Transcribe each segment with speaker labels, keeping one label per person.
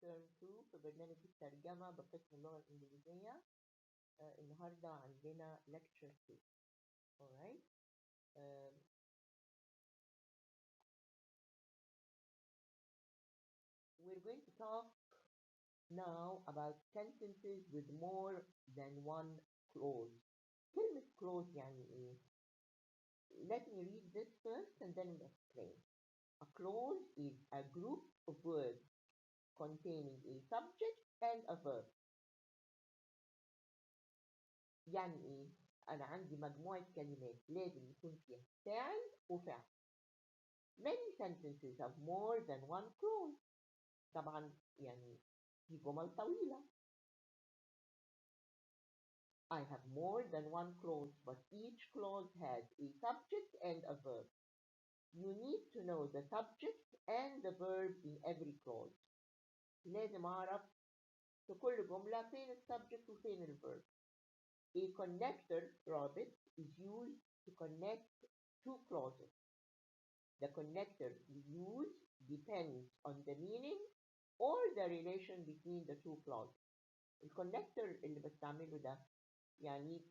Speaker 1: ترم 2 في برنامج الترجمة بقسم اللغة الإنجليزية. النهاردة عندنا lecture 2. Alright. We're going to talk now about sentences with more than one clause. كلمة clause يعني إيه؟ Let me read this first and then we'll explain. A clause is a group of words containing a subject and a verb. يعني ايه؟ انا عندي مجموعة كلمات لازم يكون فيها فاعل وفعل. Many sentences have more than one clause. طبعا يعني في جمل طويلة. I have more than one clause, but each clause has a subject and a verb. You need to know the subject and the verb in every clause. لازم أعرف في كل جملة فين السبجكت وفين الverb. A connector رابط is used to connect two clauses. The connector used depends on the meaning or the relation between the two clauses. الكونكتور اللي بستعمله ده يعني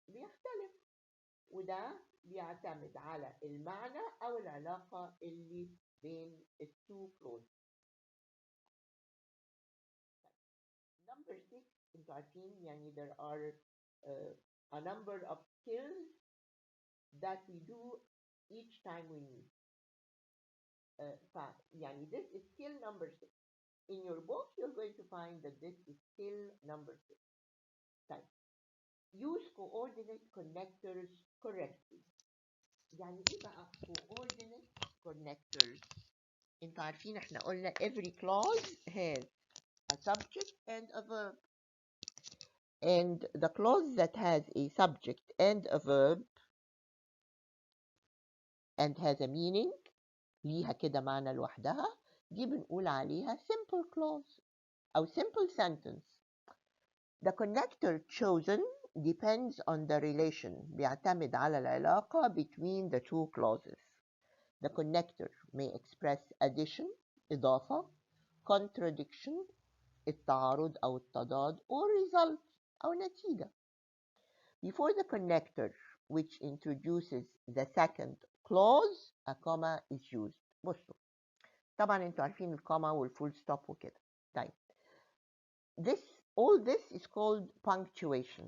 Speaker 1: بيختلف، وده بيعتمد على المعنى أو العلاقة اللي بين التو clauses. Number 6 انتوا عارفين يعني there are a number of skills that we do each time we meet. يعني this is skill number 6. In your book you're going to find that this is skill number 6. طيب use coordinate connectors correctly. يعني ايه بقى coordinate connectors؟ انتوا عارفين احنا قلنا every clause has a subject and a verb. And the clause that has a subject and a verb and has a meaning ليها كده معنى لوحدها دي بنقول عليها simple clause أو simple sentence. The connector chosen depends on the relation. بيعتمد على العلاقة between the two clauses. The connector may express addition إضافة, contradiction التعارض أو التضاد, or result أو نتيجة. Before the connector which introduces the second clause a comma is used. بصوا طبعا انتوا عارفين الكوما والفول ستوب وكده. طيب all this is called punctuation.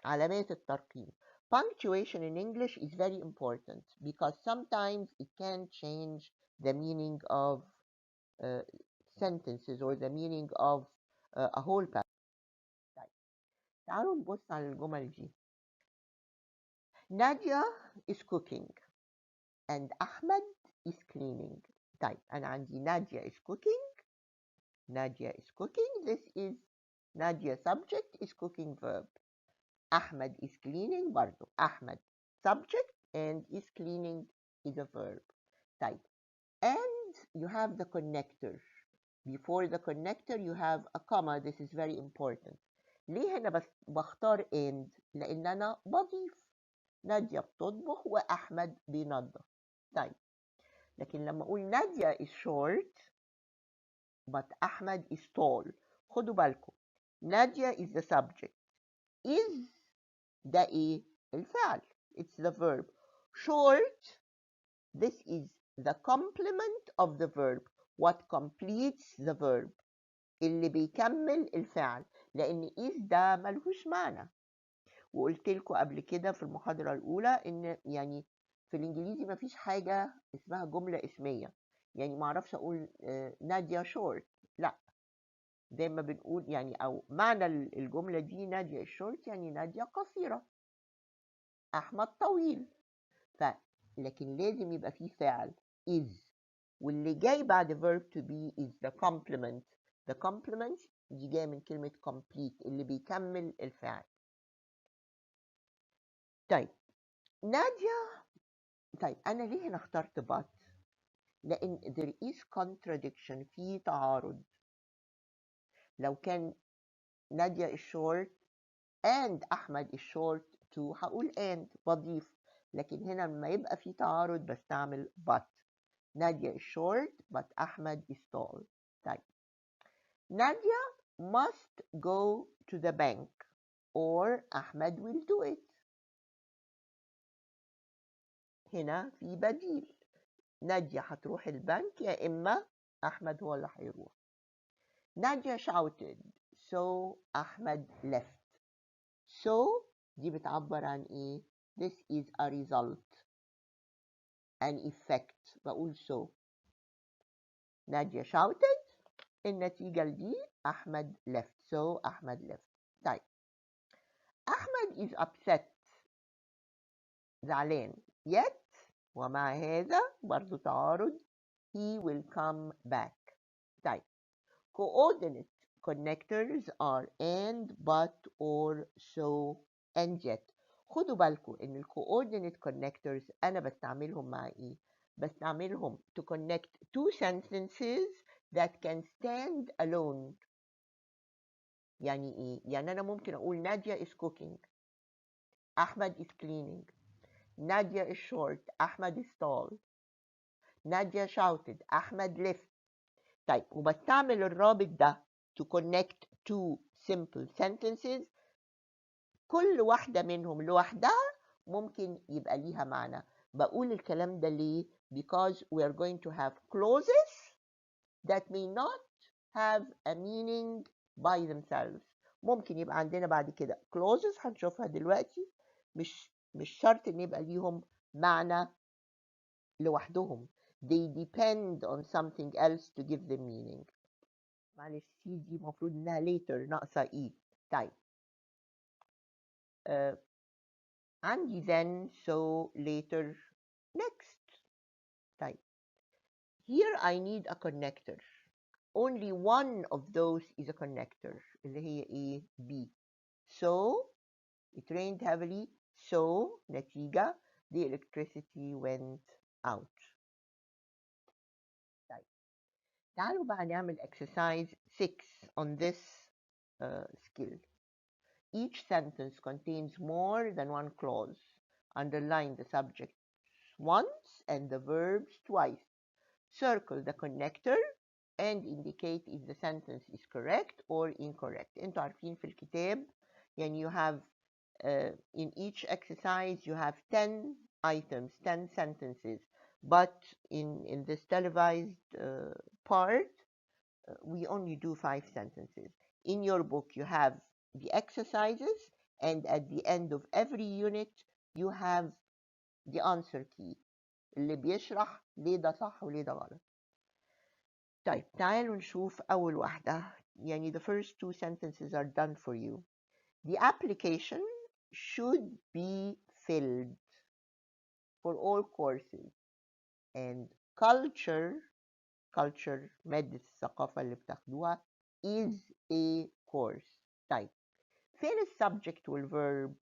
Speaker 1: علامات الترقيم. Punctuation in English is very important because sometimes it can change the meaning of sentences or the meaning of a whole passage. طيب تعالوا نبص على الجمل دي. Nadia is cooking and Ahmed is cleaning. طيب أنا عندي Nadia is cooking. Nadia is cooking. This is Nadia subject is cooking verb. Ahmed is cleaning برضو. Ahmed subject and is cleaning is a verb. طيب and you have the connector. Before the connector you have a comma. This is very important. ليه هنا بس بختار and؟ لأن أنا بضيف. نادية بتطبخ وأحمد بينظف. طيب لكن لما أقول نادية is short but أحمد is tall. خدوا بالكم نادية is the subject. is ده إيه؟ الفعل. It's the verb. Short this is the complement of the verb. What completes the verb. اللي بيكمل الفعل. لأن is ده ملهوش معنى. وقلت لكم قبل كده في المحاضرة الأولى إن يعني في الإنجليزي مفيش حاجة اسمها جملة اسمية. يعني ما أعرفش أقول نادية شورت. لا زي ما بنقول يعني أو معنى الجملة دي نادية شورت يعني نادية قصيرة. أحمد طويل. لكن لازم يبقى فيه فعل is واللي جاي بعد verb to be is the complement. The complement دي جاية من كلمة complete اللي بيكمل الفعل. طيب نادية. طيب أنا ليه هنا اخترت but؟ لأن there is contradiction في تعارض. لو كان نادية is short and أحمد is short too هقول and بضيف. لكن هنا لما يبقى في تعارض بستعمل but. نادية is short but أحمد is tall. طيب Nadia must go to the bank or Ahmed will do it. هنا في بديل. نادية هتروح البنك يا إما أحمد هو اللي هيروح. Nadia shouted, so Ahmed left. So دي بتعبر عن إيه؟ This is a result, an effect. بقول so. Nadia shouted, النتيجة دي أحمد left. So أحمد left. طيب. أحمد is upset. زعلان. Yet ومع هذا برضو تعارض. He will come back. طيب. Coordinate connectors are and, but, or, so, and yet. خدوا بالكم ان ال coordinate connectors انا بستعملهم مع ايه؟ بستعملهم to connect two sentences that can stand alone. يعني ايه؟ يعني انا ممكن اقول نادية is cooking, احمد is cleaning. نادية is short, احمد is tall. نادية shouted, احمد left. طيب وبستعمل الرابط ده to connect two simple sentences. كل واحدة منهم لوحدها ممكن يبقى ليها معنى. بقول الكلام ده ليه؟ Because we are going to have clauses that may not have a meaning by themselves. ممكن يبقى عندنا بعد كده clauses هنشوفها دلوقتي مش شرط ان يبقى ليهم معنى لوحدهم. They depend on something else to give them meaning. معلش سي دي المفروض انها later ناقصه اي. طيب عندي then, so, later, next. طيب here I need a connector. Only one of those is a connector اللي هي ايه؟ B. So it rained heavily. So نتيجة the electricity went out. طيب تعالوا بقى نعمل exercise 6 on this skill. Each sentence contains more than one clause. Underline the subject once and the verbs twice. Circle the connector and indicate if the sentence is correct or incorrect. انتوا عارفين في الكتاب يعني you have in each exercise you have 10 items, 10 sentences. But in this televised part we only do 5 sentences. In your book you have the exercises and at the end of every unit you have the answer key اللي بيشرح ليه ده صح وليه ده غلط. طيب تعالوا نشوف أول واحدة. يعني the first 2 sentences are done for you. The application should be filled for all courses and culture مادة الثقافة اللي بتاخدوها is a course. طيب فين السبجكت والverb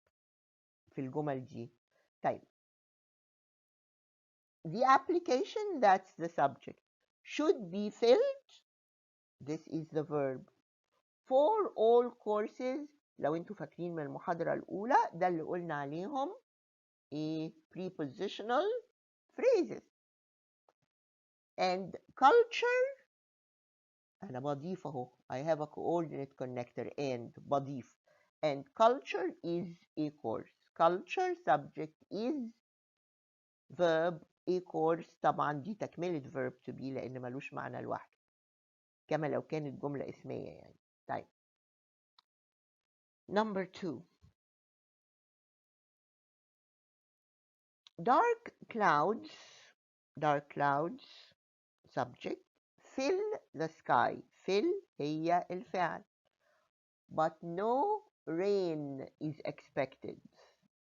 Speaker 1: في الجمل دي؟ طيب the application, that's the subject, should be filled, this is the verb. For all courses لو انتوا فاكرين من المحاضرة الأولى ده اللي قلنا عليهم a prepositional phrases. And culture أنا بضيف أهو I have a coordinate connector and بضيف. And culture is a course. Culture subject is verb a course. طبعا دي تكملة verb to be لأن ملوش معنى لوحده كما لو كانت جملة اسمية يعني. طيب number 2. Dark clouds subject fill the sky. fill هي الفعل. But no rain is expected.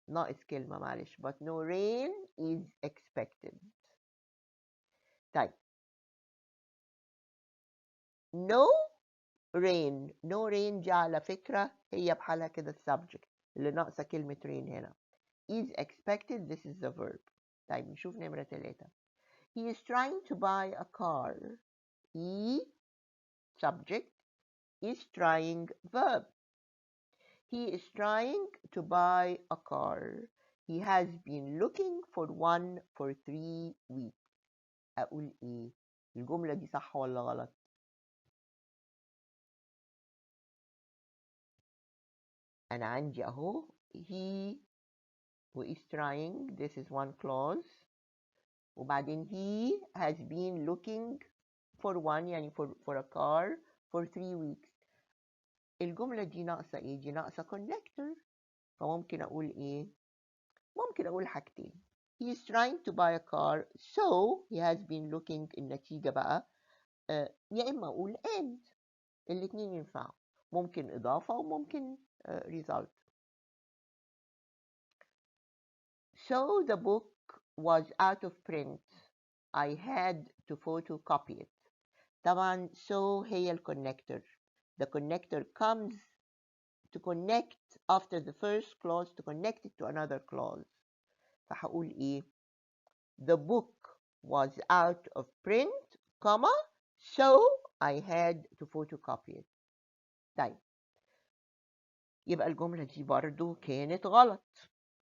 Speaker 1: ناقص كلمة معلش. But no rain is expected. طيب no rain دي على فكرة هي بحالها كده السبجكت اللي ناقصة كلمة rain هنا. is expected, this is the verb. طيب نشوف نمرة 3. He is trying to buy a car. He subject is trying verb. He is trying to buy a car. He has been looking for one for 3 weeks. أقول إيه؟ الجملة دي صح ولا غلط؟ أنا عندي أهو he و is trying, this is one clause. وبعدين he has been looking for one يعني for a car for 3 weeks. الجملة دي ناقصة إيه؟ دي ناقصة connector. فممكن أقول إيه؟ ممكن أقول حاجتين. He is trying to buy a car so he has been looking. النتيجة بقى يا إما أقول and. الاتنين ينفعوا. ممكن إضافة وممكن result. So the book was out of print. I had to photocopy it. طبعا so هي الكونكتور. The connector comes to connect after the first clause to connect it to another clause. فهقول إيه؟ The book was out of print, comma, so I had to photocopy it. طيب يبقى الجملة دي برضو كانت غلط.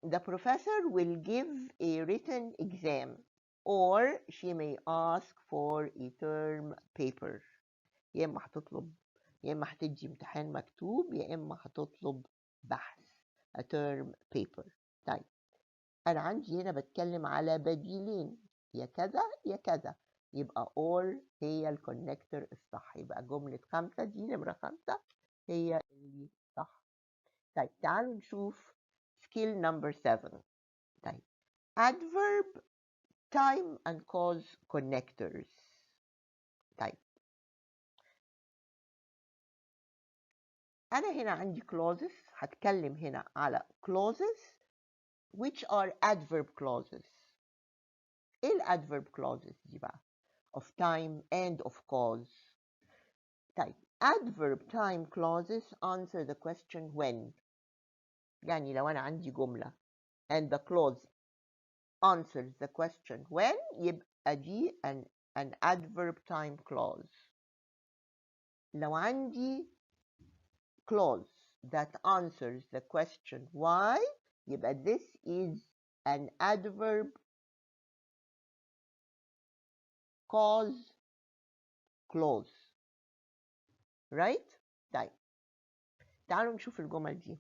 Speaker 1: The professor will give a written exam or she may ask for a term paper. يا إما هتطلب، يا إما هتدي امتحان مكتوب، يا إما هتطلب بحث a term paper. طيب أنا عندي هنا بتكلم على بديلين، يا كذا يا كذا، يبقى or هي الكونكتور الصح. يبقى جملة 5 دي نمرة 5 هي اللي صح. طيب تعالوا نشوف skill number 7. طيب adverb time and cause connectors. طيب أنا هنا عندي clauses، هتكلم هنا على clauses which are adverb clauses. إيه ال adverb clauses دي بقى؟ of time and of cause. طيب adverb time clauses answer the question when. يعني لو أنا عندي جملة and the clause answers the question when يبقى دي an adverb time clause. لو عندي clause that answers the question why يبقى this is an adverb cause clause. right? طيب تعالوا نشوف الجمل دي.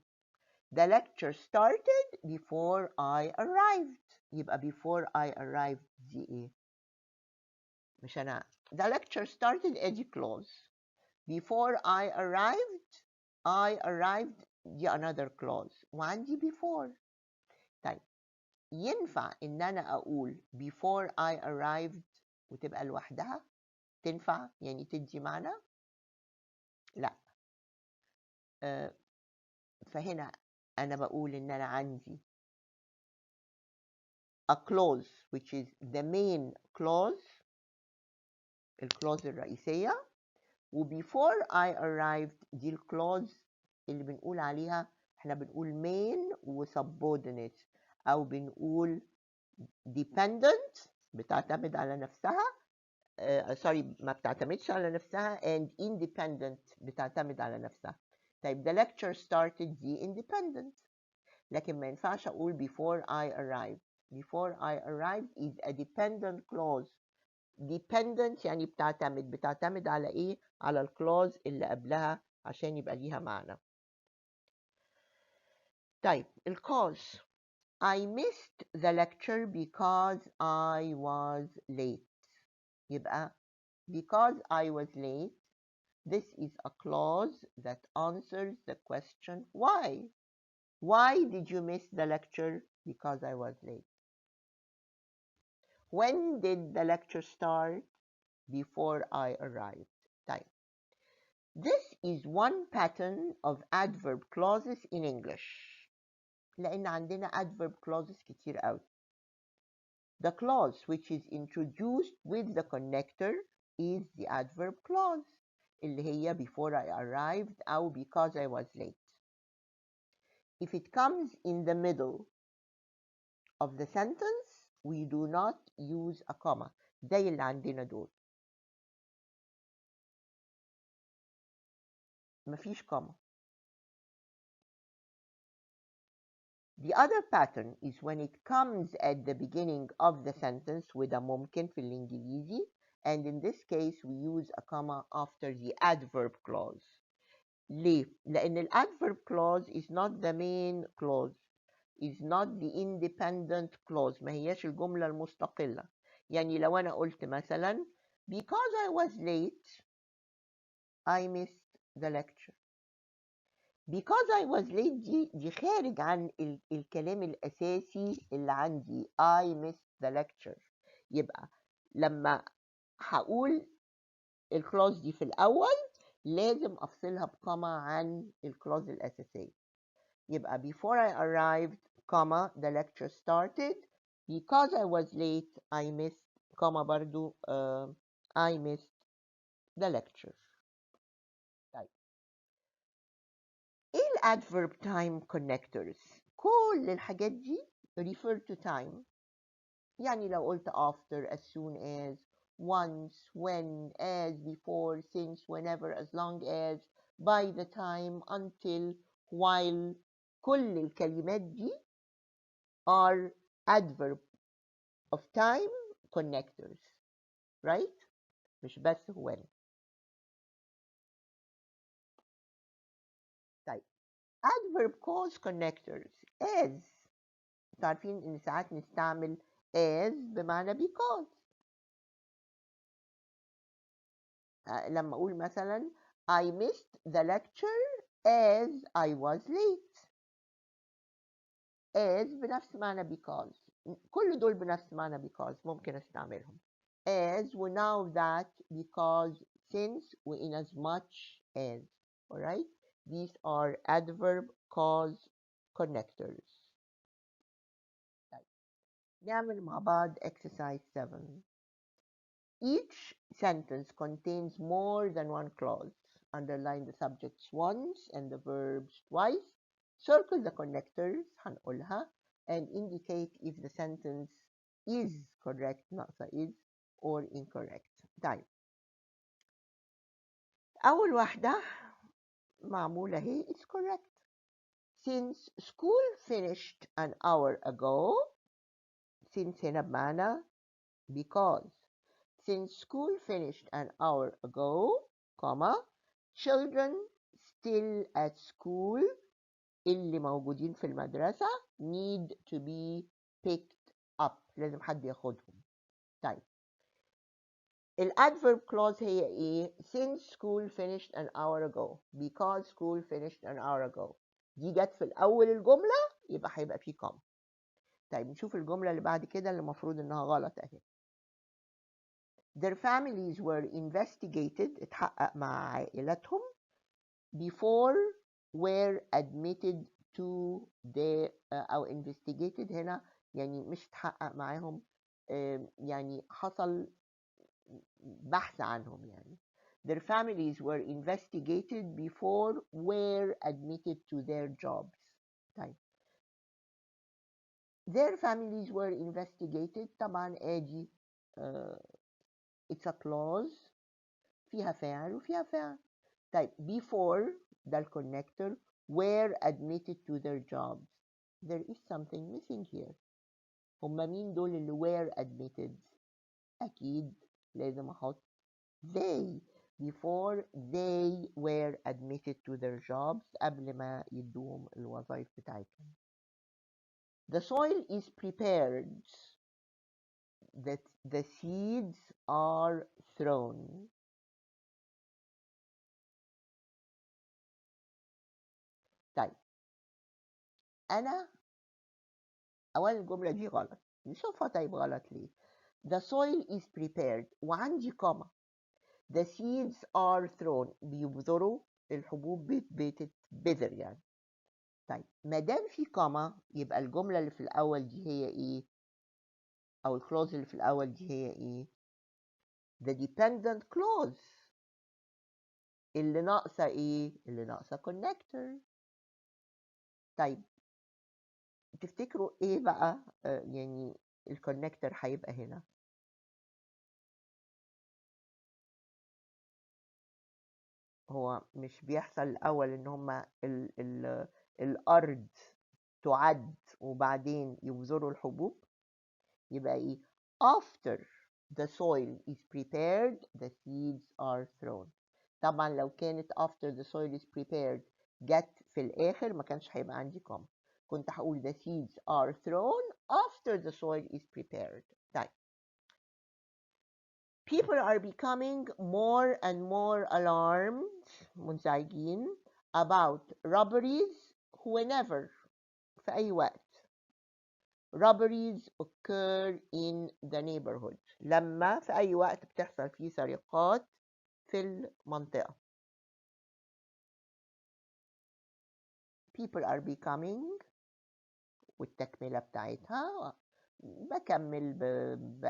Speaker 1: The lecture started before I arrived. يبقى before I arrived دي ايه؟ مش أنا the lecture started ادي clause. Before I arrived دي another clause وعندي before. طيب ينفع إن أنا أقول before I arrived وتبقى لوحدها؟ تنفع يعني تدي معنى؟ لا. فهنا أنا بقول إن أنا عندي a clause which is the main clause، الكلوز الرئيسية، و before I arrived دي الكلوز اللي بنقول عليها، احنا بنقول main و subordinate أو بنقول dependent بتعتمد على نفسها، سوري ما بتعتمدش على نفسها، and independent بتعتمد على نفسها. طيب the lecture started دي independent، لكن ما ينفعش أقول before I arrived. Before I arrived is a dependent clause. dependent يعني بتعتمد على إيه؟ على الكلوز اللي قبلها عشان يبقى ليها معنى. طيب الcause I missed the lecture because I was late. يبقى because I was late this is a clause that answers the question why. Why did you miss the lecture? Because I was late. When did the lecture start? Before I arrived. طيب this is one pattern of adverb clauses in English. لأن عندنا adverb clauses كتير قوي. The clause which is introduced with the connector is the adverb clause اللي هي before I arrived أو because I was late. If it comes in the middle of the sentence we do not use a comma زي اللي عندنا دول. مفيش comma. The other pattern is when it comes at the beginning of the sentence with a ممكن في الإنجليزي, and in this case we use a comma after the adverb clause. ليه؟ لأن ال adverb clause is not the main clause, is not the independent clause، ما هياش الجملة المستقلة. يعني لو أنا قلت مثلا because I was late I missed the lecture. because I was late دي خارج عن الكلام الأساسي اللي عندي I missed the lecture. يبقى لما هقول الكلاوز دي في الأول لازم أفصلها بكما عن الكلاوز الأساسية. يبقى before I arrived, comma, the lecture started. Because I was late, I missed, comma برضو I missed the lecture. طيب ايه ال adverb time connectors؟ كل الحاجات دي refer to time. يعني لو قلت after, as soon as, once, when, as, before, since, whenever, as long as, by the time, until, while، كل الكلمات دي are adverb of time connectors, right؟ مش بس when. طيب adverb cause connectors as، عارفين ان ساعات نستعمل as بمعنى because. لما اقول مثلا I missed the lecture as I was late. as بنفس معنى because. كل دول بنفس معنى because ممكن استعملهم. as و now that because since و in as much as. Alright? These are adverb cause connectors. طيب نعمل مع بعض exercise 7. Each sentence contains more than one clause. Underline the subjects once and the verbs twice. Circle the connectors هنقولها and indicate if the sentence is correct ناقصة is or incorrect. طيب أول واحدة معمولة هي is correct. Since school finished an hour ago. Since هنا بمعنى because. Since school finished an hour ago, comma, children still at school اللي موجودين في المدرسة need to be picked up. لازم حد ياخدهم. طيب ال adverb clause هي ايه؟ Since school finished an hour ago. Because school finished an hour ago. دي جت في الأول الجملة يبقى هيبقى فيه comma. طيب نشوف الجملة اللي بعد كده اللي المفروض إنها غلط أهي. Their families were investigated. اتحقق مع عائلتهم. Before were admitted to the أو investigated هنا يعني مش اتحقق معاهم، يعني حصل بحث عنهم يعني. Their families were investigated before were admitted to their jobs. طيب their families were investigated طبعا ادي it's a clause فيها فاعل وفيها فاعل. طيب before ده الكونكتور were admitted to their jobs. There is something missing here. هما مين دول اللي were admitted؟ أكيد لازم أحط they. Before they were admitted to their jobs قبل ما يدوهم الوظائف بتاعتهم. The soil is prepared. The seeds are thrown. طيب أنا أولا الجملة دي غلط. نشوفها طيب غلط ليه. The soil is prepared وعندي كوما. The seeds are thrown بيبذروا الحبوب بتتبذر يعني. طيب ما دام في كوما يبقى الجملة اللي في الأول دي هي إيه؟ أو الكلوز اللي في الأول دي هي إيه؟ The dependent clause. اللي ناقصة إيه؟ اللي ناقصة connector. طيب تفتكروا إيه بقى يعني الكونكتور هيبقى هنا؟ هو مش بيحصل الأول إن هما الأرض تعد وبعدين يبذروا الحبوب؟ يبقى إيه؟ After the soil is prepared, the seeds are thrown. طبعا لو كانت after the soil is prepared جت في الآخر ما كانش هيبقى عندي comma. كنت هقول the seeds are thrown after the soil is prepared. طيب. People are becoming more and more alarmed, منزعجين, about robberies whenever, في أي وقت. Robberies occur in the neighborhood. لما في أي وقت بتحصل فيه سرقات في المنطقة. People are becoming والتكملة بتاعتها بكمل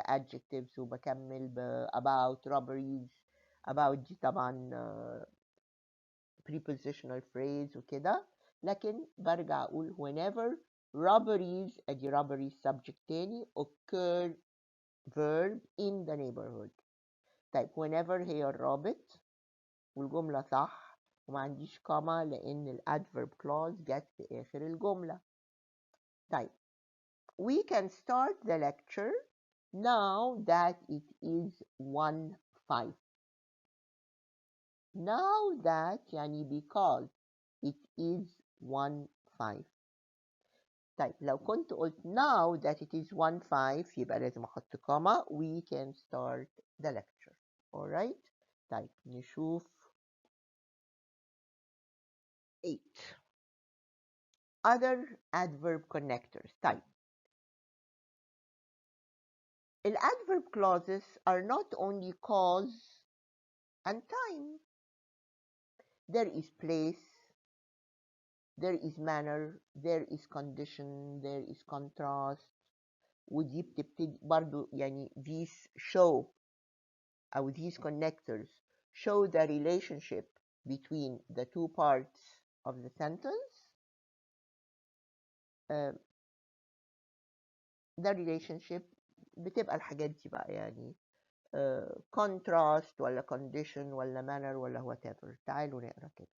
Speaker 1: adjectives وبكمل about robberies. about دي طبعا prepositional phrase وكده، لكن برجع أقول whenever robberies أدي robberies subject تاني occur verb in the neighborhood. طيب whenever هي الرابط والجملة صح وما عنديش كوما لأن ال adverb clause جت في آخر الجملة. طيب we can start the lecture now that it is 1:05. Now that يعني because it is 1:05. طيب لو كنت قلت now that it is 1:05 يبقى لازم أحط كوما. We can start the lecture. Alright. طيب نشوف 8. Other adverb connectors. طيب the adverb clauses are not only cause and time. There is place, there is manner, there is condition, there is contrast. ودي بتبتدي برضو يعني these show أو these connectors show the relationship between the two parts of the sentence. The relationship بتبقى الحاجات دي بقى يعني contrast ولا condition ولا manner ولا whatever. تعالوا نقرا كده.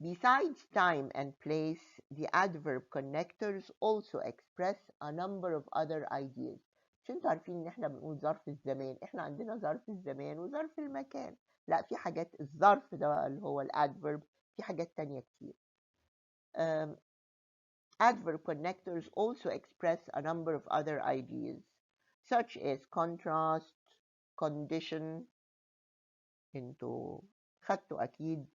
Speaker 1: Besides time and place, the adverb connectors also express a number of other ideas. مش انتوا عارفين ان احنا بنقول ظرف الزمان، احنا عندنا ظرف الزمان وظرف المكان. لا في حاجات الظرف ده بقى اللي هو الادفيرب، في حاجات تانية كتير. Adverb connectors also express a number of other ideas, such as contrast, condition. انتوا خدتوا اكيد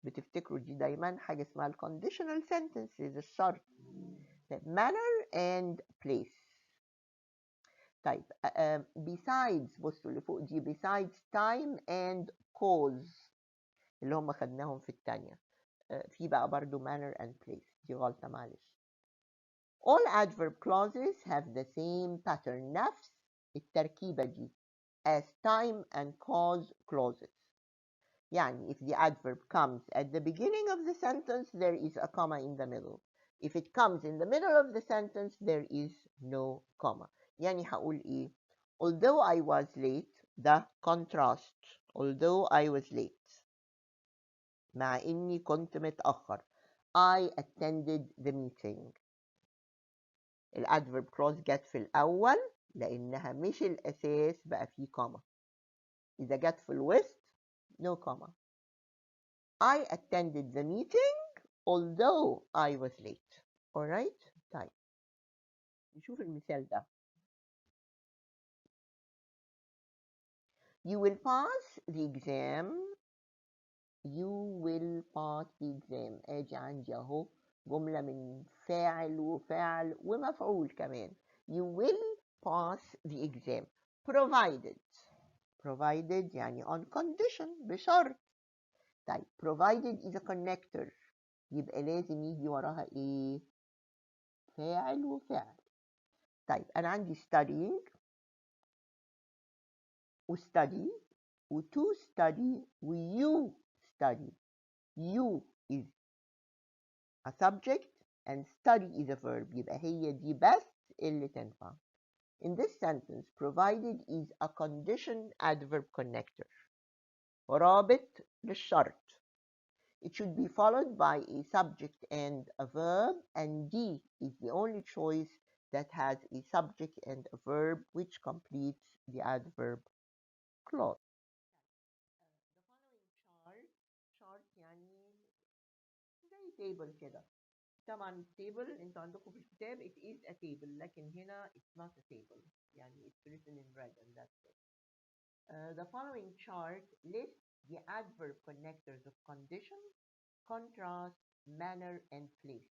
Speaker 1: بتفتكروا دي دايما حاجة اسمها ال conditional sentences الشرط. manner and place. طيب besides بصوا اللي فوق دي besides time and cause اللي هم خدناهم في الثانية. في بقى برضو manner and place دي غلطة معلش. All adverb clauses have the same pattern نفس التركيبة دي as time and cause clauses. يعني if the adverb comes at the beginning of the sentence there is a comma in the middle. If it comes in the middle of the sentence there is no comma. يعني هقول ايه؟ Although I was late, the contrast. Although I was late. مع اني كنت متأخر. I attended the meeting. الادفيرب clause جت في الأول لأنها مش الأساس بقى فيه كوما. إذا جت في الوسط no comma. I attended the meeting although I was late. Alright? طيب نشوف المثال ده. You will pass the exam. You will pass the exam. أجي عندي أهو جملة من فاعل وفاعل ومفعول كمان. You will pass the exam. Provided. Provided يعني on condition بشرط. طيب provided is a connector. يبقى لازم يجي وراها ايه؟ فاعل وفعل. طيب انا عندي studying وstudy وto study وyou study. You is a subject and study is a verb. يبقى هي دي بس اللي تنفع. In this sentence, provided is a condition adverb connector. رابط للشرط. It should be followed by a subject and a verb, and D is the only choice that has a subject and a verb which completes the adverb clause. The following chart table كده. طبعا table انتوا عندكم في الكتاب it is a table، لكن هنا it's not a table، يعني it's written in red and that's it. The following chart lists the adverb connectors of condition, contrast, manner, and place.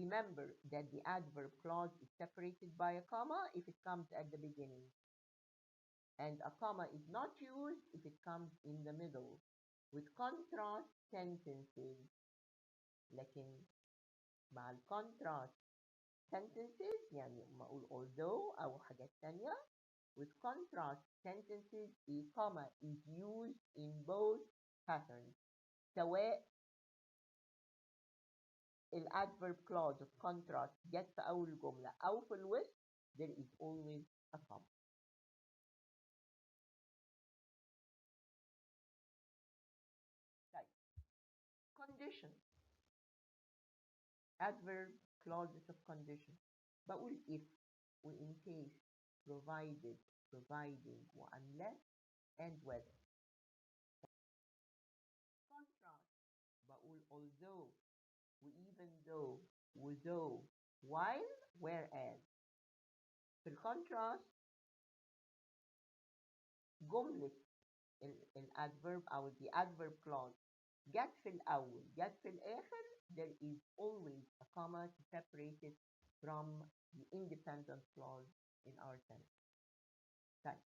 Speaker 1: Remember that the adverb clause is separated by a comma if it comes at the beginning, and a comma is not used if it comes in the middle. With contrast sentences، لكن مع ال contrast sentences يعني لما أقول although أو حاجات تانية، with contrast sentences a comma is used in both patterns. سواء ال adverb clause of contrast جت في أول جملة أو في الوسط there is always a comma. طيب condition adverb clauses of condition بقول if و in case provided providing و unless and whether. Contrast بقول although و even though و though while whereas. في الكونتراست جملة الادفيرب أو the adverb clause جت في الأول جت في الآخر there is always a comma to separate it from the independent clause in our sentence. طيب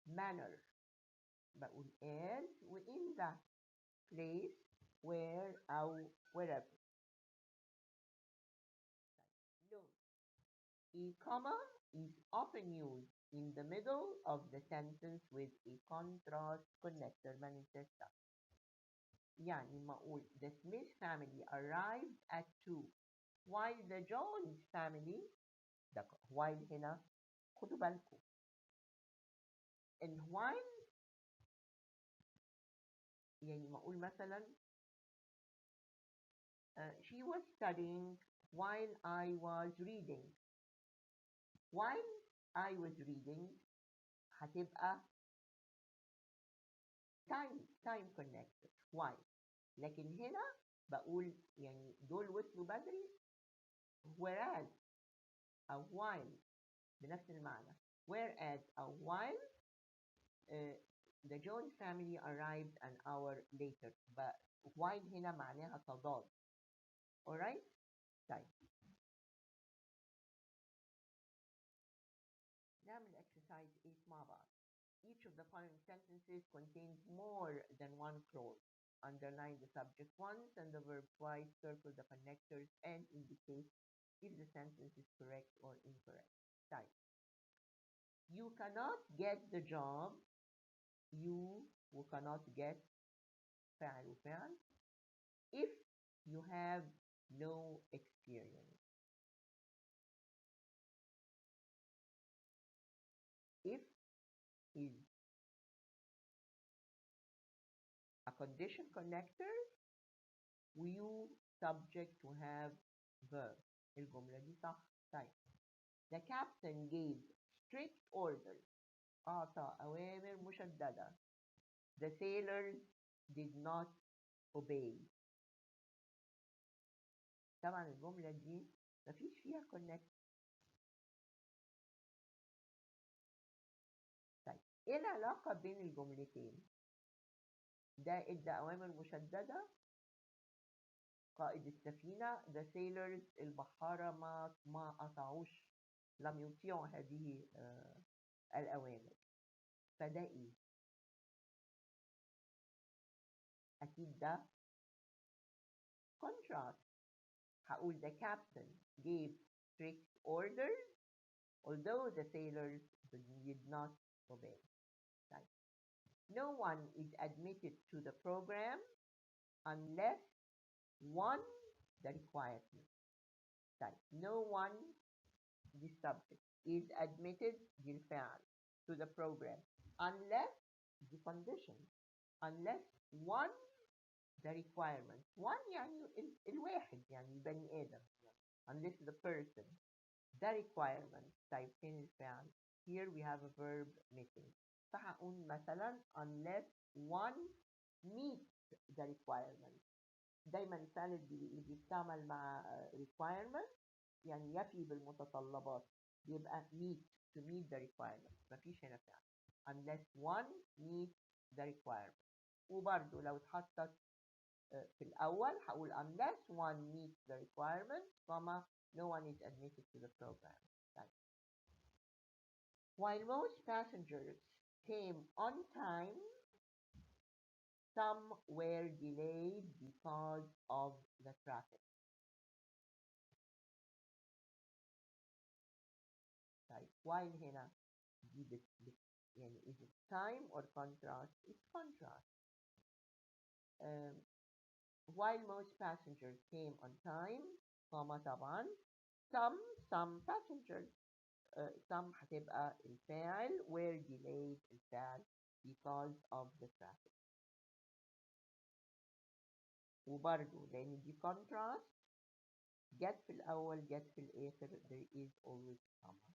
Speaker 1: manner بقول as و in that place where أو wherever. Note, a comma is often used in the middle of the sentence with a contrast connector. ما ننساش ده. يعني ما أقول the Smith family arrived at 2 while the Jones family ده while هنا خدوا بالكم and while يعني ما أقول مثلا she was studying while I was reading. while I was reading هتبقى time connected while. لكن هنا بقول يعني دول وصلوا بدري whereas أو while بنفس المعنى. whereas أو while the Jones family arrived an hour later. but while هنا معناها تضاد. alright. طيب نعمل exercise 8 مع بعض. Each of the following sentences contains more than one clause. Underline the subject once and the verb twice. Circle the connectors and indicate if the sentence is correct or incorrect. Type. You cannot get the job. You cannot get فعل وفعل if you have no experience. If is a condition connector you subject to have verb. الجملة دي صح. طيب. The captain gave strict orders. أعطى أوامر مشددة. The sailors did not obey. طبعا الجملة دي مفيش فيها connect. طيب إيه العلاقة بين الجملتين؟ ده إدى أوامر مشددة قائد السفينة. The sailors البحارة ما قطعوش لم يطيعوا هذه الأوامر. فده إيه؟ أكيد ده contrast. هقول the captain gave strict orders although the sailors did not obey. Right. No one is admitted to the program unless one the requirement. Right. No one the subject is admitted بالفعل to the program unless the condition. Unless one the requirement. One يعني الواحد يعني بني آدم. Unless the person. The requirement. طيب فين الفعل؟ Here we have a verb missing. فهقول مثلا unless one meets the requirement. دايما الفعل اللي بيستعمل مع requirement يعني يفي بالمتطلبات يبقى meet to meet the requirement. مفيش هنا فعل unless one meets the requirement. وبرده لو اتحطت في الأول هقول unless one meets the requirement, no one is admitted to the program. طيب. While most passengers came on time, some were delayed because of the traffic. طيب while هنا دي يعني is it time or contrast? It's contrast. While most passengers came on time, طبعا some passengers some هتبقى الفاعل were delayed الفعل because of the traffic. وبرضو لأن دي contrast جت في الأول جت في الآخر there is always comma.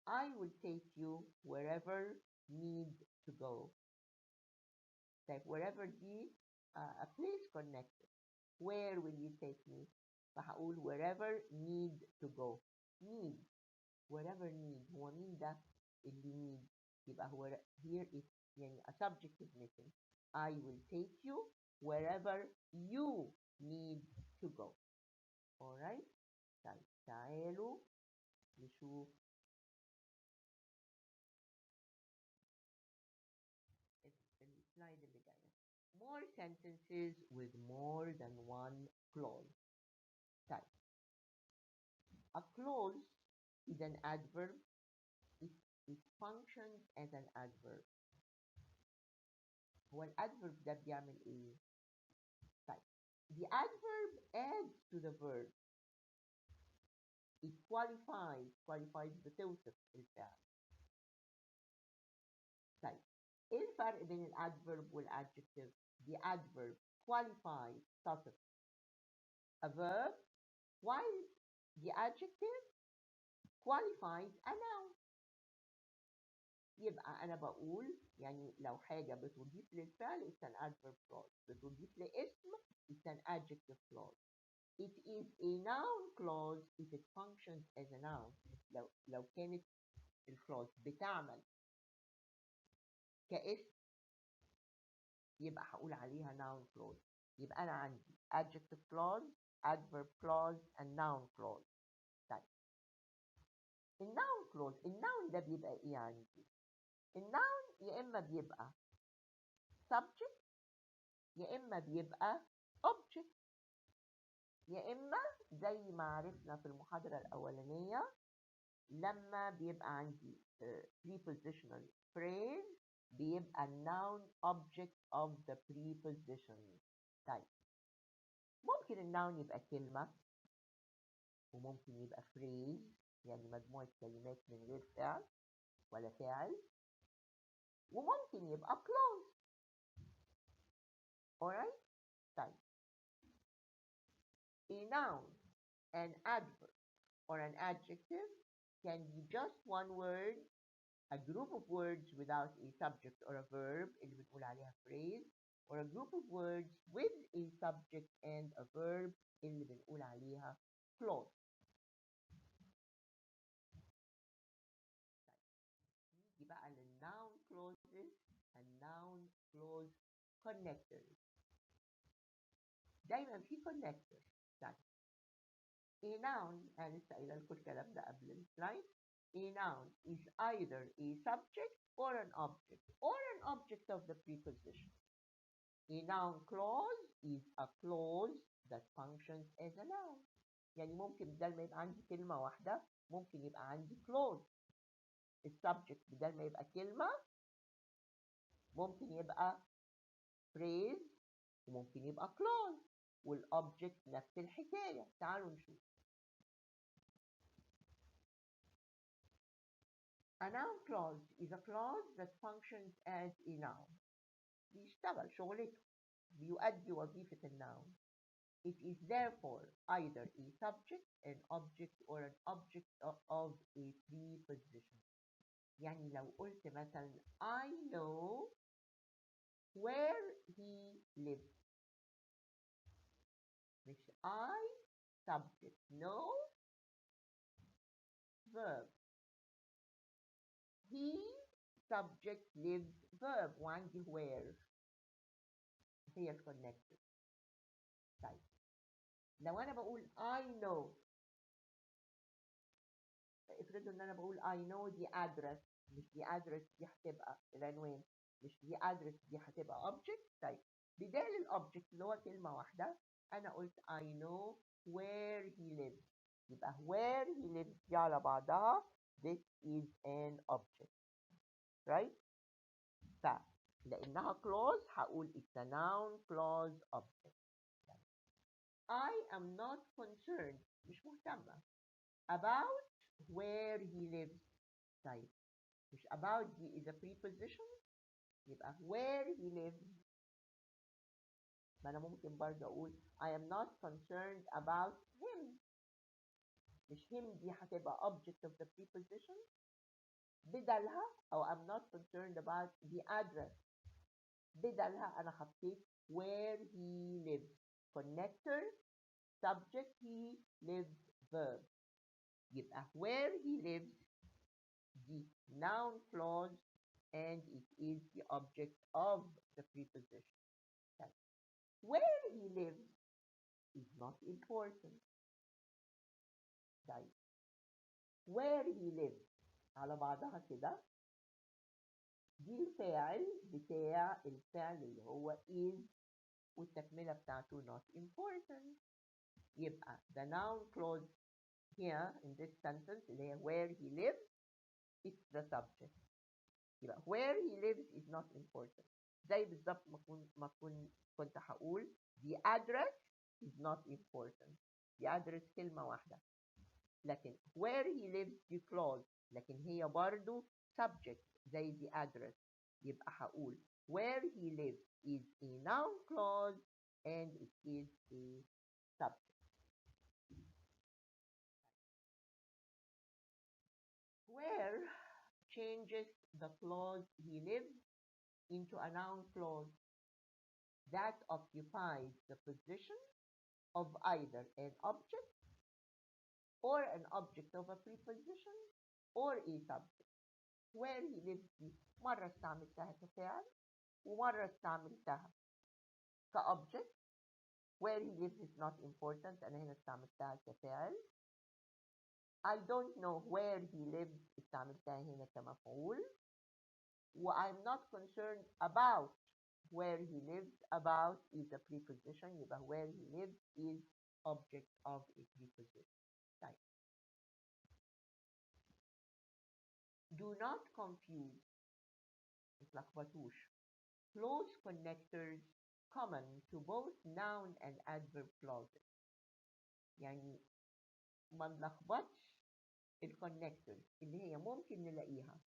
Speaker 1: I will take you wherever need to go. طيب wherever دي a place connected. Where will you take me? فهقول wherever need to go. Need wherever need هو مين ده اللي need يبقى هو here is يعني a subject is missing. I will take you wherever you need to go. alright طيب تعالوا نشوف السلايد اللي جاية. More sentences with more than one clause. طيب a clause is an adverb. It functions as an adverb. هو الادفيرب ده بيعمل ايه؟ طيب the adverb adds to the verb. It qualifies بتوصف الفعل. طيب ايه الفرق بين الادفيرب والادجكتيف؟ the adverb qualifies تصف a verb while the adjective qualifies a noun. يبقى أنا بقول يعني لو حاجة بتضيف للفعل it's an adverb clause. بتضيف لاسم it's an adjective clause. It is a noun clause if it functions as a noun. لو كانت الكلاوز بتعمل كاسم يبقى هقول عليها noun clause. يبقى أنا عندي adjective clause, adverb clause and noun clause. طيب الnoun clause الnoun ده بيبقى إيه عندي؟ الناون يا إما بيبقى subject يا إما بيبقى object يا إما زي ما عرفنا في المحاضرة الأولانية لما بيبقى عندي prepositional phrase بيبقى noun object of the preposition. طيب ممكن الناون يبقى كلمة وممكن يبقى phrase يعني مجموعة كلمات من غير فعل ولا فاعل وممكن يبقى clause. alright طيب a noun, an adverb or an adjective can be just one word, a group of words without a subject or a verb اللي بنقول عليها phrase, or a group of words with a subject and a verb اللي بنقول عليها clause. نيجي بقى للnoun clauses and noun clause connectors. دايما في connector. طيب a noun أنا لسه قايله لكم الكلام ده قبل السلايد. A noun is either a subject or an object of the preposition. A noun clause is a clause that functions as a noun. يعني ممكن بدل ما يبقى عندي كلمة واحدة ممكن يبقى عندي clause. السبجكت بدل ما يبقى كلمة ممكن يبقى phrase وممكن يبقى clause والobject نفس الحكاية. تعالوا نشوف. A noun clause is a clause that functions as a noun. بيشتغل شغلته بيؤدي وظيفة الnoun. It is therefore either a subject, an object, or an object of a preposition. يعني لو قلت مثلا I know where he lives. I subject no verb. He subject lives verb. وعندي where هي الكونكتور. طيب لو انا بقول I know، افرضوا ان انا بقول I know دي address، مش دي address دي هتبقى العنوان، مش دي address دي هتبقى object. طيب بدال الأوبجكت اللي هو كلمة واحدة أنا قلت I know where he lives، يبقى where he lives دي على بعضها this is an object right. فلأنها clause هقول it's a noun clause object. I am not concerned مش مهتمة about where he lives. طيب مش about دي is a preposition، يبقى where he lives. ما أنا ممكن برضه أقول I am not concerned about him، مش him دي هتبقى object of the preposition بدلها، أو I'm not concerned about the address بدلها أنا حطيت where he lives connector subject he lives verb. يبقى where he lives the noun clause and it is the object of the preposition. Where he lives is not important. طيب where he lives على بعضها كده دي الفاعل بتاع الفعل اللي هو is والتكملة بتاعته not important. يبقى the noun clause here in this sentence اللي هي where he lives it's the subject. يبقى where he lives is not important. زي بالظبط ما كنت هقول the address is not important. the address كلمة واحدة، لكن where he lives دي clause لكن هي برضو subject زي the address. يبقى هقول where he lives is a noun clause and it is a subject. Where changes the clause he lives into a noun clause that occupies the position of either an object or an object of a preposition or a subject. where he lives دي مرة استعملتها كفعل ومرة استعملتها كأوبجكت. where he lives is not important أنا هنا استعملتها كفاعل. I don't know where he lives استعملتها هنا كمفعول. و I'm not concerned about where he lives. about is a preposition يبقى where he lives is object of a preposition. طيب do not confuse متلخبطوش clause connectors common to both noun and adverb clauses. يعني ما نلخبطش الكونكتورز اللي هي ممكن نلاقيها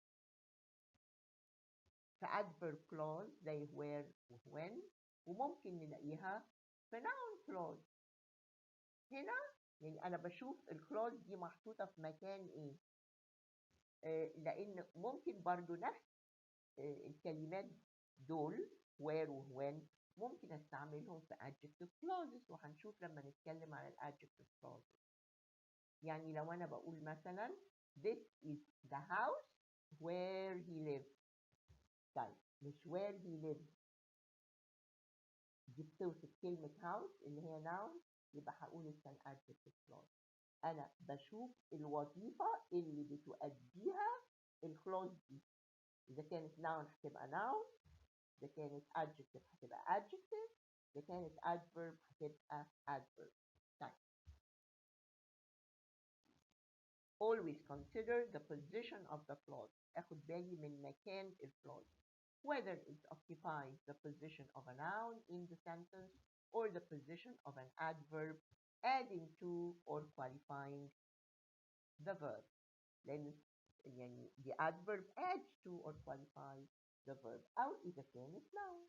Speaker 1: في adverb clause زي where و when وممكن نلاقيها في noun clause. هنا يعني أنا بشوف الكلاوز دي محطوطة في مكان إيه؟ لأن ممكن برضو نفس الكلمات دول where و when ممكن استعملهم في adjective clauses وهنشوف لما نتكلم عن adjective clauses. يعني لو أنا بقول مثلا this is the house where he lives. طيب مش where he lives دي بتوصف كلمة house اللي هي noun يبقى هقول it's an adjective clause. أنا بشوف الوظيفة اللي بتؤديها الكلوز دي. إذا كانت noun هتبقى noun، إذا كانت adjective هتبقى adjective، إذا كانت adverb هتبقى adverb. طيب always consider the position of the clause. اخد بالي من مكان الكلوز whether it occupies the position of a noun in the sentence or the position of an adverb adding to or qualifying the verb. لأن يعني the adverb adds to or qualifies the verb أو إذا كانت noun.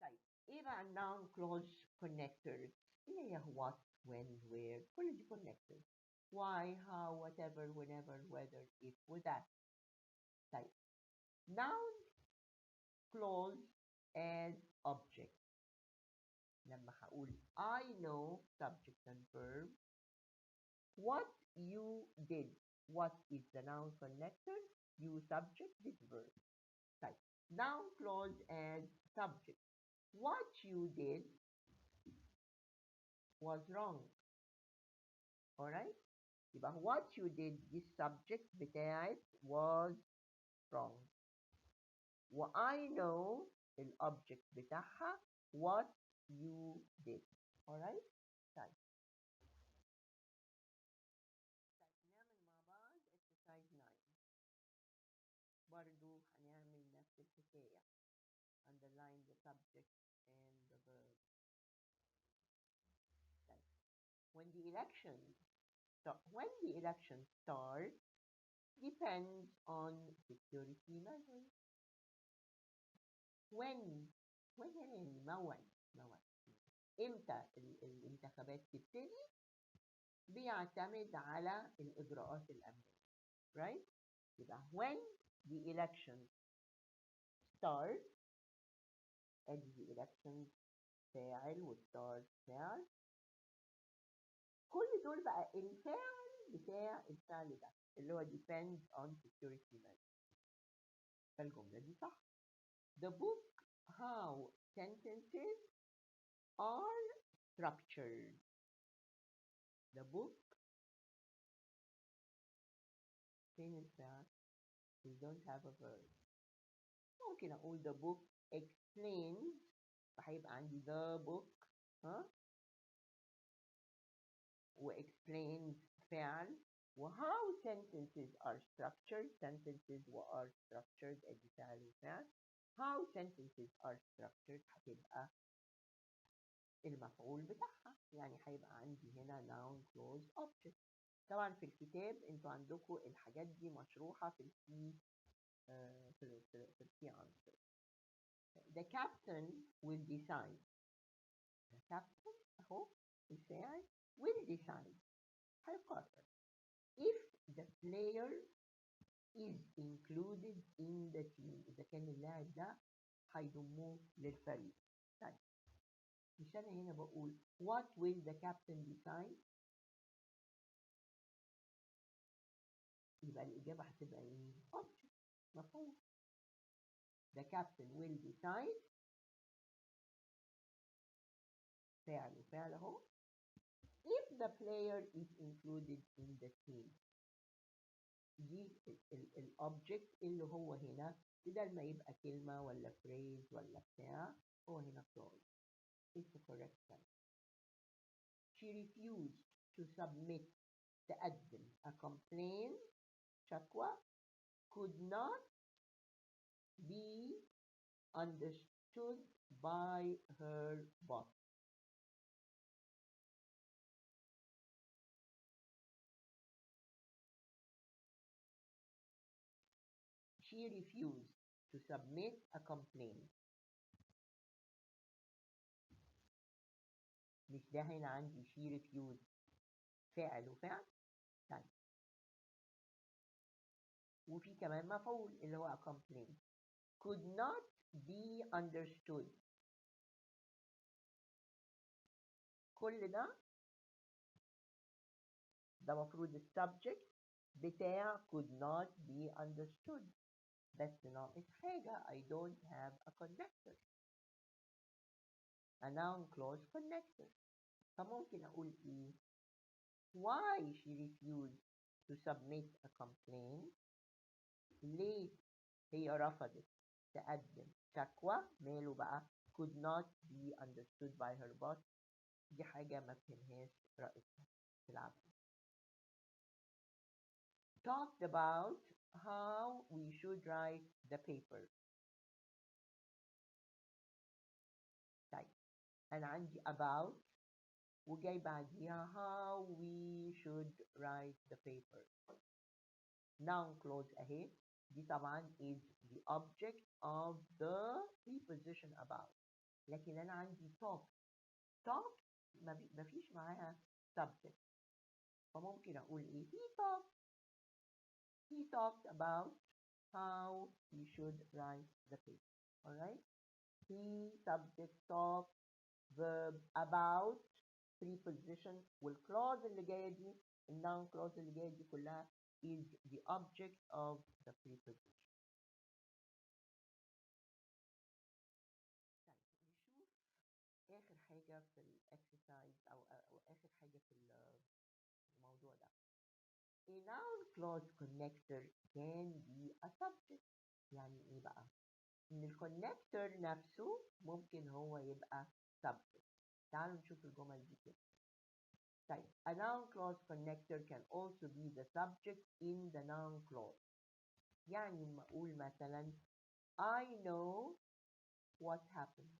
Speaker 1: طيب إيه بقى noun clause connectors؟ اللي هي what when where كل دي connectors. why how whatever whenever whether if وذات. طيب noun clause as object. لما هقول I know subject and verb. What you did. What is the noun connector? You subject, this verb. طيب. Noun clause as subject. What you did was wrong. Alright? يبقى what you did this subject بتاعت was wrong. و I know الobject بتاعها what you did. Alright? طيب. نعمل مع بعض exercise 9. برضو هنعمل نفس الحكاية. Underline the subject and the verb. طيب. When the election starts depends on security measures. when يعني موعد امتى الانتخابات تبتدي بيعتمد على الإجراءات الأمنية. right? يبقى when the election starts ادي the election فاعل والstart فاعل. كل دول بقى الفاعل بتاع الفعل ده اللي هو depends on security measures. فالجملة دي صح. The book how sentences are structured. The book فين الفعل؟ We don't have a verb. ممكن أقول the book explains فهيبقى عندي the book ها و explains فعل و how sentences are structured. Sentences are structured ادي فعل وفعل. How sentences are structured هتبقى المفعول بتاعها. يعني هيبقى عندي هنا noun clause object. طبعا في الكتاب انتوا عندكم الحاجات دي مشروحة في الكي في الكي answer. The captain will decide. The captain اهو الفاعل will decide هيقرر if the player is included in the team. إذا كان اللاعب ده هيضموه للفريق. طيب مش أنا هنا بقول what will the captain decide؟ يبقى الإجابة هتبقى إيه؟ object مفهوم. The captain will decide فعل وفعل اهو if the player is included in the team. دي الobject اللي هو هنا بدل ما يبقى كلمة ولا phrase ولا بتاع هو هنا clause. It's the correct sentence. She refused to submit تقدم a complaint شكوى could not be understood by her boss. She refused to submit a complaint. مش ده هنا عندي she refused فعل وفعل. طيب وفي كمان مفعول اللي هو a complaint could not be understood. كل ده مفروض السبجكت بتاع could not be understood بس ناقص حاجة I don't have a connector. a noun clause connector. فممكن أقول إيه؟ why she refused to submit a complaint. ليه هي رفضت تقدم شكوى ماله بقى could not be understood by her boss. دي حاجة ما فهمهاش رئيسها في العمل. talked about how we should write the paper. طيب أنا عندي about وجاي بعديها how we should write the paper. noun clause أهي دي طبعا is the object of the preposition about. لكن أنا عندي talk ما فيش معاها subject. فممكن أقول إيه he talked about how we should write the paper. alright he subject talk verb about preposition والclause اللي جايه دي الnoun clause اللي جايه دي كلها is the object of the preposition. طيب نشوف آخر حاجة في الإكسرسايز أو آخر حاجة في الموضوع ده. A noun clause connector can be a subject. يعني إيه بقى؟ إن الكونكتور نفسه ممكن هو يبقى subject. تعالوا نشوف الجمل دي كده. طيب a noun clause connector can also be the subject in the noun clause. يعني لما أقول مثلا I know what happened.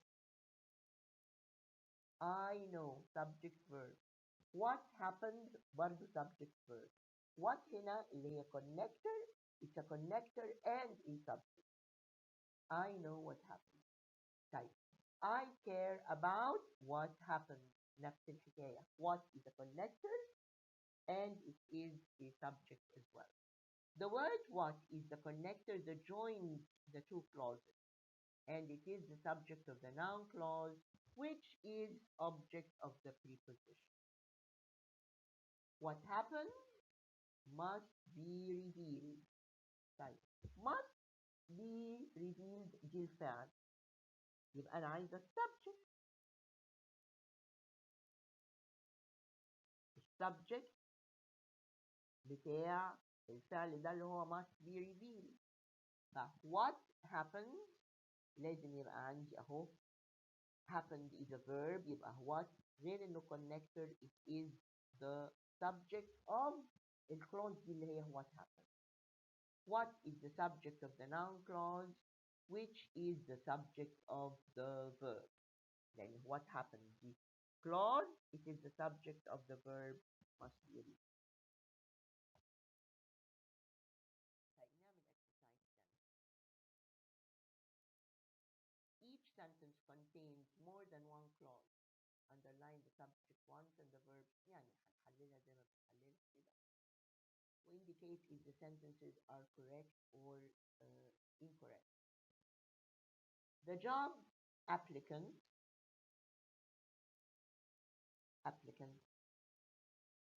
Speaker 1: I know subject verb. What happened برضه subject verb. What هنا اللي هي connector. It's a connector and a subject. I know what happened. طيب I care about what happened. نفس الحكاية. What is a connector and it is a subject as well. The word what is the connector that joins the two clauses, and it is the subject of the noun clause, which is object of the preposition. What happened must be revealed. طيب must be revealed دي الفعل. يبقى أنا عايزة السبجكت. السبجكت بتاع الفعل ده اللي هو must be revealed. what happened لازم يبقى عندي أهو happened is a verb. يبقى what غير إنه connector it is the subject of الclause دي اللي هي what happened. What is the subject of the noun clause, which is the subject of the verb. يعني what happened دي clause, it is the subject of the verb must be read. طيب نعمل exercise 10. Each sentence contains more than one clause. Underline the subject once and the verb. يعني هنحللها زي ما بنحللها كده. وindicate if the sentences are correct or incorrect. The job applicant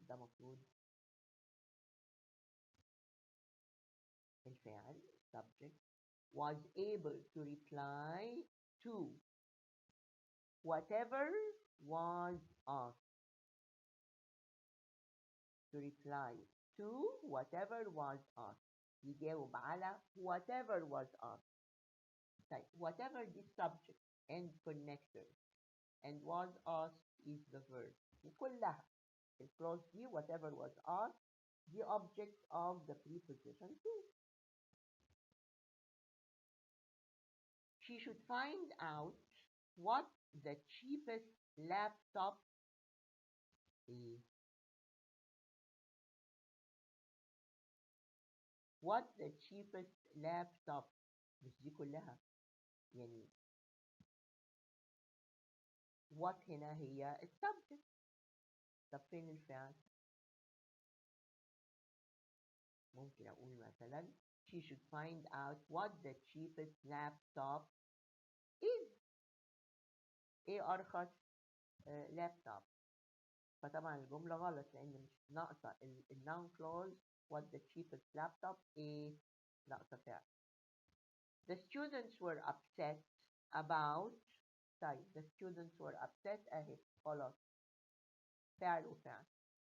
Speaker 1: ده مفروض الفاعل subject was able to reply to whatever was asked. To reply to whatever was asked. يجاوب على whatever was asked. طيب whatever is subject and connector and was asked is the verb. وكلها الclause دي whatever was asked the object of the preposition to. She should find out what the cheapest laptop is. What the cheapest laptop. مش دي كلها يعني what هنا هي السبجكت. طب فين الفعل؟ ممكن أقول مثلا she should find out what the cheapest laptop is. إيه أرخص لابتوب؟ فطبعا الجملة غلط لأن مش ناقصة الnoun clause what the cheapest laptop إيه ناقصة فعل. The students were upset about. طيب the students were upset أهي خلاص فعل وفعل.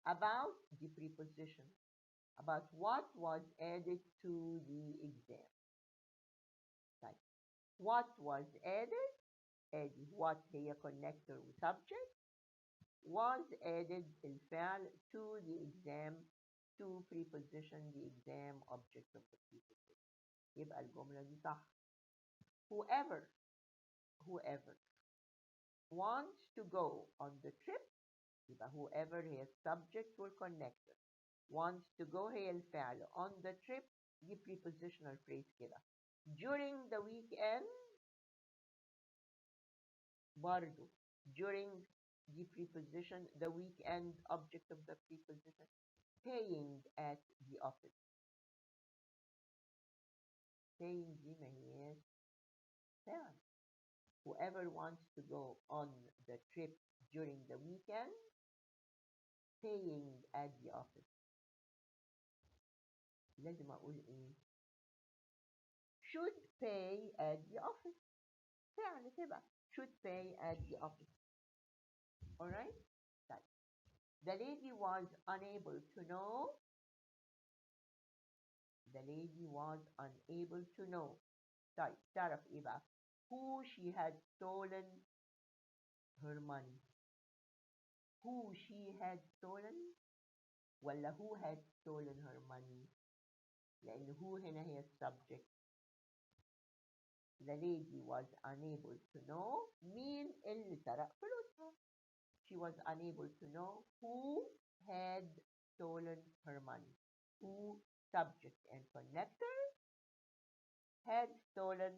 Speaker 1: About the preposition. About what was added to the exam. طيب what was added ادي what هي connector و subject was added الفعل to the exam to preposition the exam object of the preposition. يبقى الجملة دي صح. whoever wants to go on the trip يبقى whoever هي subject وال connector. wants to go هي الفعل. on the trip دي prepositional phrase كده. during the weekend برضو during the preposition the weekend object of the preposition. paying at the office. paying دي ما هياش فعل whoever wants to go on the trip during the weekend paying at the office. لازم أقول إيه؟ should pay at the office. فعلا تبقى should pay at the office. Alright? طيب. The lady was unable to know. The lady was unable to know. طيب تعرف إيه بقى؟ Who she had stolen her money. Who she had stolen ولا who had stolen her money؟ لأن who هنا هي السبجكت. The lady was unable to know مين اللي سرق فلوسها. She was unable to know who had stolen her money. Who subject and connector. Had stolen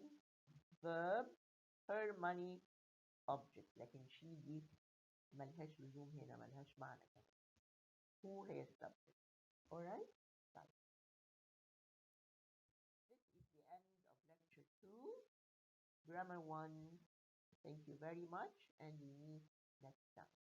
Speaker 1: verb. Her money object. لكن she دي ملهاش لزوم هنا ملهاش معنى كمان. Who هي السبجect. Alright? طيب. This is the end of lecture 2. Grammar 1. Thank you very much and we meet next time.